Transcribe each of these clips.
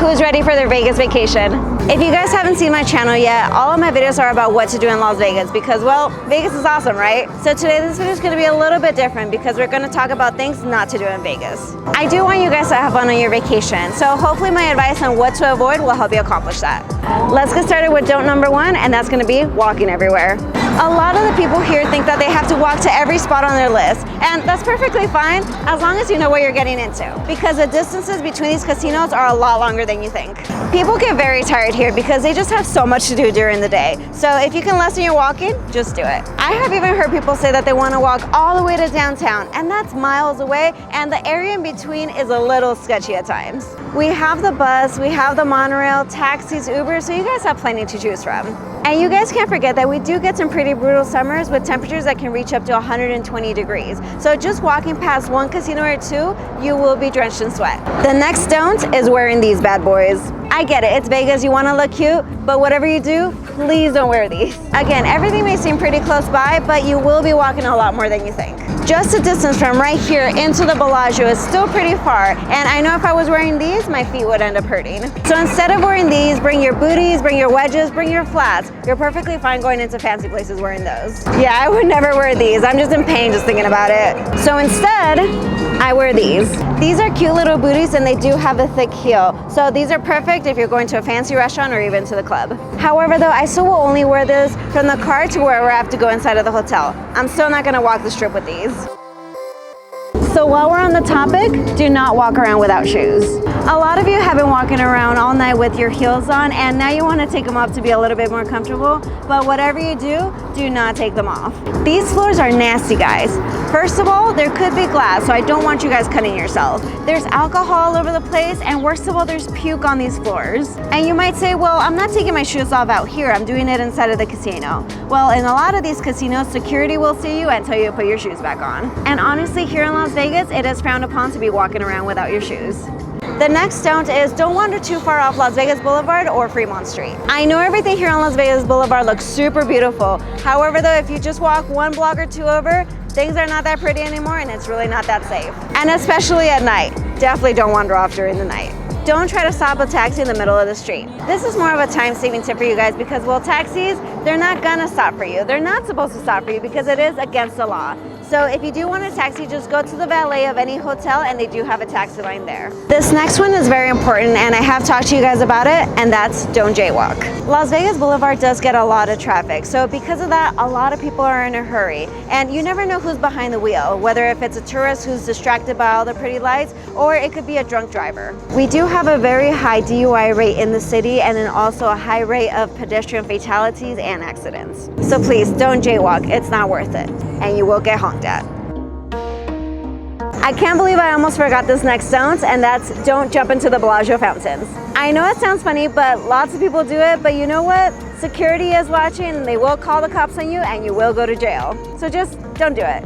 Who's ready for their Vegas vacation? If you guys haven't seen my channel yet, all of my videos are about what to do in Las Vegas because, well, Vegas is awesome, right? So today this video is going to be a little bit different because we're going to talk about things not to do in Vegas. I do want you guys to have fun on your vacation, so hopefully my advice on what to avoid will help you accomplish that. Let's get started with don't number one, and that's going to be walking everywhere. A lot of the people here think that they have to walk to every spot on their list, and that's perfectly fine as long as you know what you're getting into, because the distances between these casinos are a lot longer than you think. People get very tired here because they just have so much to do during the day. So if you can lessen your walking, just do it. I have even heard people say that they want to walk all the way to downtown, and that's miles away, and the area in between is a little sketchy at times. We have the bus, we have the monorail, taxis, Uber, so you guys have plenty to choose from. And you guys can't forget that we do get some pretty brutal summers with temperatures that can reach up to 120 degrees. So just walking past one casino or two, you will be drenched in sweat. The next don't is wearing these bad boys. I get it, it's Vegas, you want to look cute, but whatever you do, please don't wear these. Again, everything may seem pretty close by, but you will be walking a lot more than you think. Just the distance from right here into the Bellagio is still pretty far, and I know if I was wearing these, my feet would end up hurting. So instead of wearing these, bring your booties, bring your wedges, bring your flats. You're perfectly fine going into fancy places wearing those. Yeah, I would never wear these. I'm just in pain just thinking about it. So instead, I wear these. These are cute little booties and they do have a thick heel. So these are perfect if you're going to a fancy restaurant or even to the club. However though, I still will only wear this from the car to wherever I have to go inside of the hotel. I'm still not gonna walk the strip with these. So while we're on the topic, do not walk around without shoes. A lot of you have been walking around all night with your heels on, and now you want to take them off to be a little bit more comfortable, but whatever you do not take them off. These floors are nasty, guys. First of all, there could be glass, so I don't want you guys cutting yourselves. There's alcohol all over the place, and worst of all, there's puke on these floors. And you might say, well, I'm not taking my shoes off out here, I'm doing it inside of the casino. Well, in a lot of these casinos, security will see you and tell you to put your shoes back on. And honestly, here in Las Vegas, it is frowned upon to be walking around without your shoes. The next don't is don't wander too far off Las Vegas Boulevard or Fremont Street. I know everything here on Las Vegas Boulevard looks super beautiful. However though, if you just walk one block or two over, things are not that pretty anymore and it's really not that safe. And especially at night, definitely don't wander off during the night. Don't try to stop a taxi in the middle of the street. This is more of a time-saving tip for you guys because, well, taxis, they're not gonna stop for you. They're not supposed to stop for you because it is against the law. So if you do want a taxi, just go to the valet of any hotel and they do have a taxi line there. This next one is very important and I have talked to you guys about it, and that's don't jaywalk. Las Vegas Boulevard does get a lot of traffic, so because of that, a lot of people are in a hurry. And you never know who's behind the wheel, whether if it's a tourist who's distracted by all the pretty lights, or it could be a drunk driver. We do have a very high DUI rate in the city and then also a high rate of pedestrian fatalities and accidents. So please don't jaywalk, it's not worth it, and you will get honked at. I can't believe I almost forgot this next don't, and that's don't jump into the Bellagio fountains. I know it sounds funny, but lots of people do it, but you know what? Security is watching and they will call the cops on you and you will go to jail. So just don't do it.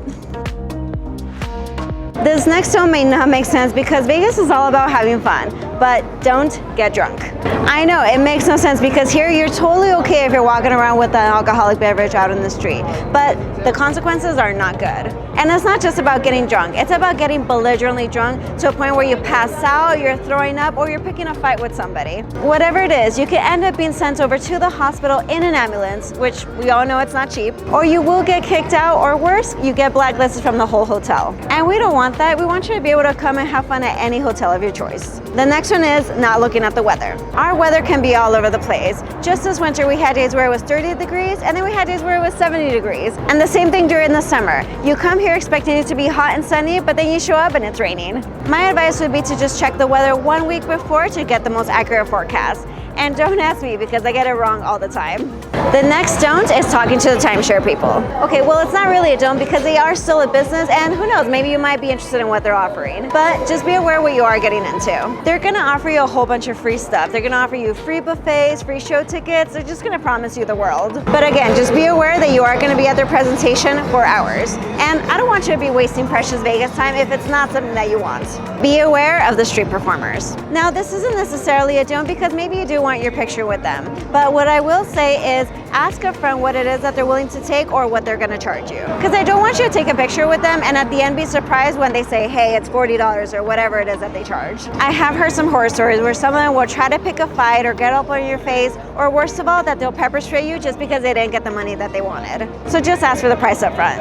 This next don't may not make sense because Vegas is all about having fun, but don't get drunk. I know, it makes no sense because here you're totally okay if you're walking around with an alcoholic beverage out in the street, but the consequences are not good. And it's not just about getting drunk, it's about getting belligerently drunk to a point where you pass out, you're throwing up, or you're picking a fight with somebody. Whatever it is, you can end up being sent over to the hospital in an ambulance, which we all know it's not cheap, or you will get kicked out, or worse, you get blacklisted from the whole hotel. And we don't want that. We want you to be able to come and have fun at any hotel of your choice. The next one is not looking at the weather. Our weather can be all over the place. Just this winter, we had days where it was 30 degrees, and then we had days where it was 70 degrees. And the same thing during the summer. You come here expecting it to be hot and sunny, but then you show up and it's raining. My advice would be to just check the weather 1 week before to get the most accurate forecast. And don't ask me because I get it wrong all the time. The next don't is talking to the timeshare people. Okay, well, it's not really a don't because they are still a business, and who knows, maybe you might be interested in what they're offering. But just be aware what you are getting into. They're gonna offer you a whole bunch of free stuff. They're gonna offer you free buffets, free show tickets. They're just gonna promise you the world. But again, just be aware that you are gonna be at their presentation for hours. And I don't want you to be wasting precious Vegas time if it's not something that you want. Be aware of the street performers. Now, this isn't necessarily a don't because maybe you do want your picture with them. But what I will say is ask upfront what it is that they're willing to take or what they're gonna charge you. Because I don't want you to take a picture with them and at the end be surprised when they say, hey, it's $40 or whatever it is that they charge. I have heard some horror stories where someone will try to pick a fight or get up on your face, or worst of all, that they'll pepper spray you just because they didn't get the money that they wanted. So just ask for the price up front.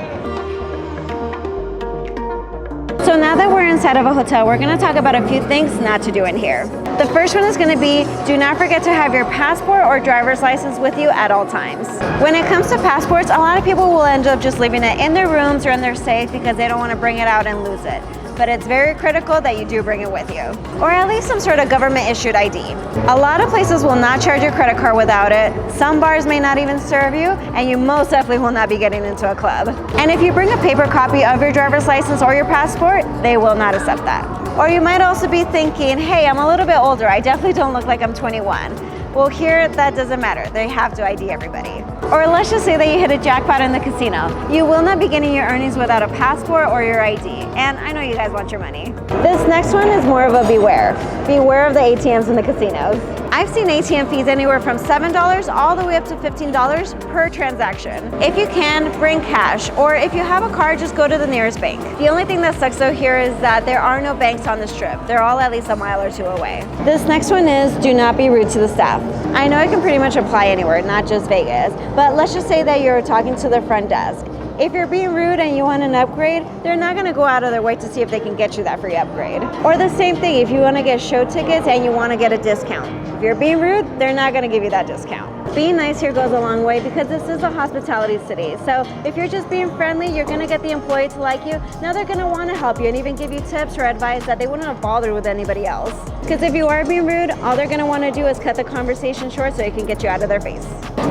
So now that we're inside of a hotel, we're gonna talk about a few things not to do in here. The first one is gonna be, do not forget to have your passport or driver's license with you at all times. When it comes to passports, a lot of people will end up just leaving it in their rooms or in their safe because they don't wanna bring it out and lose it. But it's very critical that you do bring it with you, or at least some sort of government issued ID. A lot of places will not charge your credit card without it. Some bars may not even serve you, and you most definitely will not be getting into a club. And if you bring a paper copy of your driver's license or your passport, they will not accept that. Or you might also be thinking, hey, I'm a little bit older, I definitely don't look like I'm 21. Well, here, that doesn't matter. They have to ID everybody. Or let's just say that you hit a jackpot in the casino. You will not be getting your earnings without a passport or your ID. And I know you guys want your money. This next one is more of a beware. Beware of the ATMs in the casinos. I've seen ATM fees anywhere from $7 all the way up to $15 per transaction. If you can, bring cash, or if you have a card, just go to the nearest bank. The only thing that sucks though here is that there are no banks on the strip. They're all at least a mile or two away. This next one is, do not be rude to the staff. I know it can pretty much apply anywhere, not just Vegas, but let's just say that you're talking to the front desk. If you're being rude and you want an upgrade, they're not gonna go out of their way to see if they can get you that free upgrade. Or the same thing, if you wanna get show tickets and you wanna get a discount. If you're being rude, they're not gonna give you that discount. Being nice here goes a long way because this is a hospitality city. So if you're just being friendly, you're gonna get the employee to like you. Now they're gonna wanna help you and even give you tips or advice that they wouldn't have bothered with anybody else. Because if you are being rude, all they're gonna wanna do is cut the conversation short so they can get you out of their face.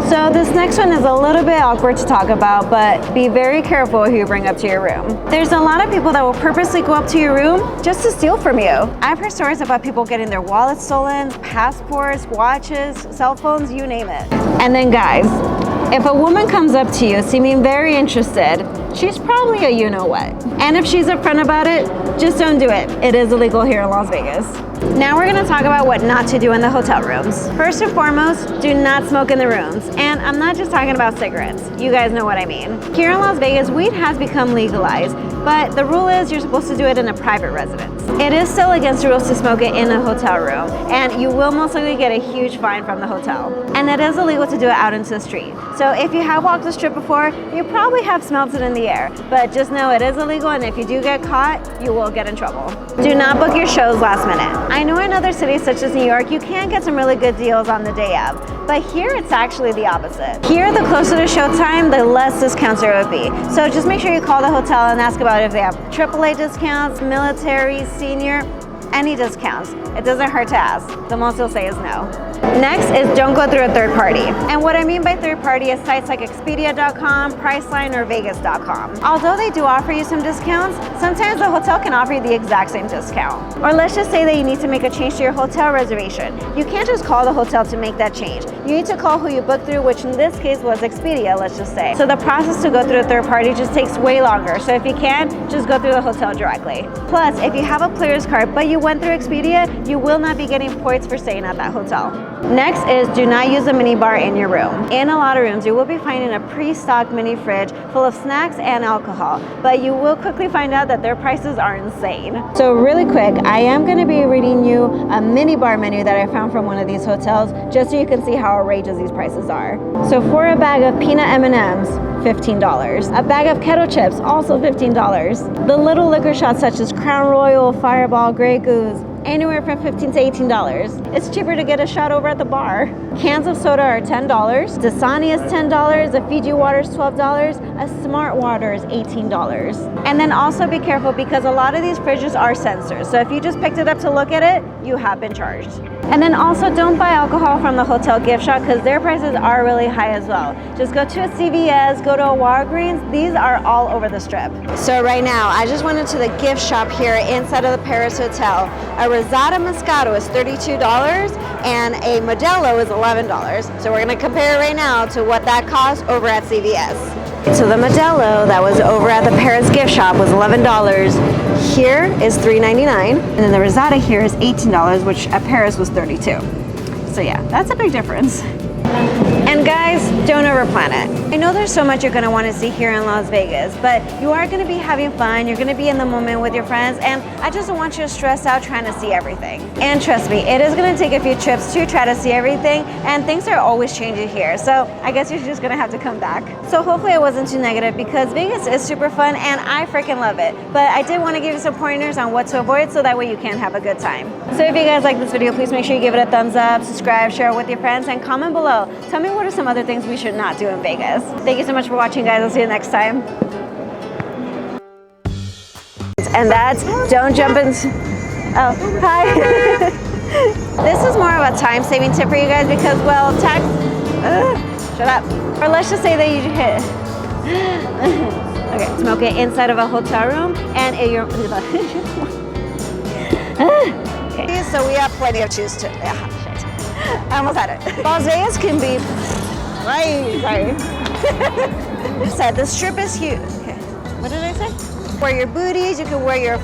So this next one is a little bit awkward to talk about, but be very careful who you bring up to your room. There's a lot of people that will purposely go up to your room just to steal from you. I've heard stories about people getting their wallets stolen, passports, watches, cell phones, you name it. And then guys, if a woman comes up to you seeming very interested, she's probably a you-know-what. And if she's upfront about it, just don't do it. It is illegal here in Las Vegas. Now we're gonna talk about what not to do in the hotel rooms. First and foremost, do not smoke in the rooms. And I'm not just talking about cigarettes. You guys know what I mean. Here in Las Vegas, weed has become legalized, but the rule is you're supposed to do it in a private residence. It is still against the rules to smoke it in a hotel room, and you will most likely get a huge fine from the hotel. And it is illegal to do it out into the street. So if you have walked the strip before, you probably have smelled it in the air, but just know it is illegal, and if you do get caught, you will get in trouble. Do not book your shows last minute. I know in other cities such as New York, you can get some really good deals on the day of, but here it's actually the opposite. Here, the closer to showtime, the less discounts there would be. So just make sure you call the hotel and ask about if they have AAA discounts, military, senior, any discounts. It doesn't hurt to ask. The most they'll say is no. Next is don't go through a third party. And what I mean by third party is sites like Expedia.com, Priceline, or Vegas.com. Although they do offer you some discounts, sometimes the hotel can offer you the exact same discount. Or let's just say that you need to make a change to your hotel reservation. You can't just call the hotel to make that change. You need to call who you booked through, which in this case was Expedia, let's just say. So the process to go through a third party just takes way longer. So if you can, just go through the hotel directly. Plus, if you have a player's card, but you went through Expedia, you will not be getting points for staying at that hotel. Next is do not use a mini bar in your room. In a lot of rooms, you will be finding a pre-stocked mini fridge full of snacks and alcohol, but you will quickly find out that their prices are insane. So really quick, I am going to be reading you a mini bar menu that I found from one of these hotels, just so you can see how outrageous these prices are. So for a bag of peanut M&Ms, $15. A bag of kettle chips, also $15. The little liquor shots such as Crown Royal, Fireball, Grey Goose, anywhere from $15 to $18. It's cheaper to get a shot over at the bar. Cans of soda are $10. Dasani is $10. A Fiji water is $12. A Smart water is $18. And then also be careful because a lot of these fridges are sensors. So if you just picked it up to look at it, you have been charged. And then also don't buy alcohol from the hotel gift shop because their prices are really high as well. Just go to a CVS, go to a Walgreens. These are all over the strip. So right now, I just went into the gift shop here inside of the Paris Hotel. A Rosada Moscato is $32 and a Modelo is $11. So we're gonna compare it right now to what that costs over at CVS. So the Modelo that was over at the Paris gift shop was $11. Here is $3.99, and then the Rosada here is $18, which at Paris was $32. So yeah, that's a big difference. And guys, don't overplan it. I know there's so much you're gonna wanna see here in Las Vegas, but you are gonna be having fun, you're gonna be in the moment with your friends, and I just don't want you to stress out trying to see everything. And trust me, it is gonna take a few trips to try to see everything, and things are always changing here, so I guess you're just gonna have to come back. So hopefully I wasn't too negative, because Vegas is super fun and I freaking love it. But I did wanna give you some pointers on what to avoid so that way you can have a good time. So if you guys like this video, please make sure you give it a thumbs up, subscribe, share it with your friends, and comment below. Tell me what are some other things we should not do in Vegas. Thank you so much for watching, guys. I'll see you next time. And that's don't jump in. Oh, hi. This is more of a time-saving tip for you guys because, well, tax. Shut up. Or let's just say that you hit. Okay, smoke it inside of a hotel room and in your. Okay, so we have plenty of choose to. Shit. I almost had it. Las Vegas can be. Right, sorry. Said the strip is huge. Okay, what did I say? Wear your booties, you can wear your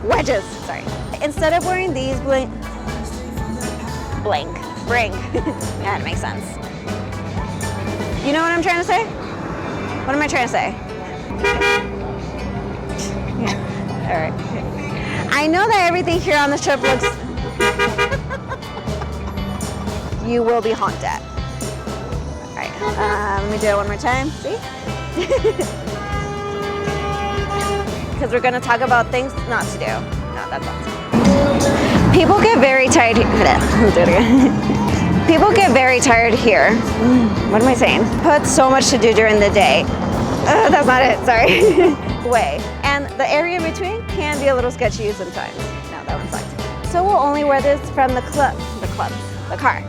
wedges. Sorry. Instead of wearing these bring. Yeah, it makes sense. You know what I'm trying to say? What am I trying to say? Yeah. All right. I know that everything here on the strip looks. You will be honked at. All right, let me do it one more time. See? Because we're gonna talk about things not to do. No, that's all. People get very tired. Let's do it again. People get very tired here. What am I saying? Put so much to do during the day. That's not it. Sorry. Way. And the area in between can be a little sketchy sometimes. No, that one sucked. So we'll only wear this from the car.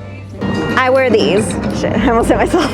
I wear these. Shit, I almost hit myself.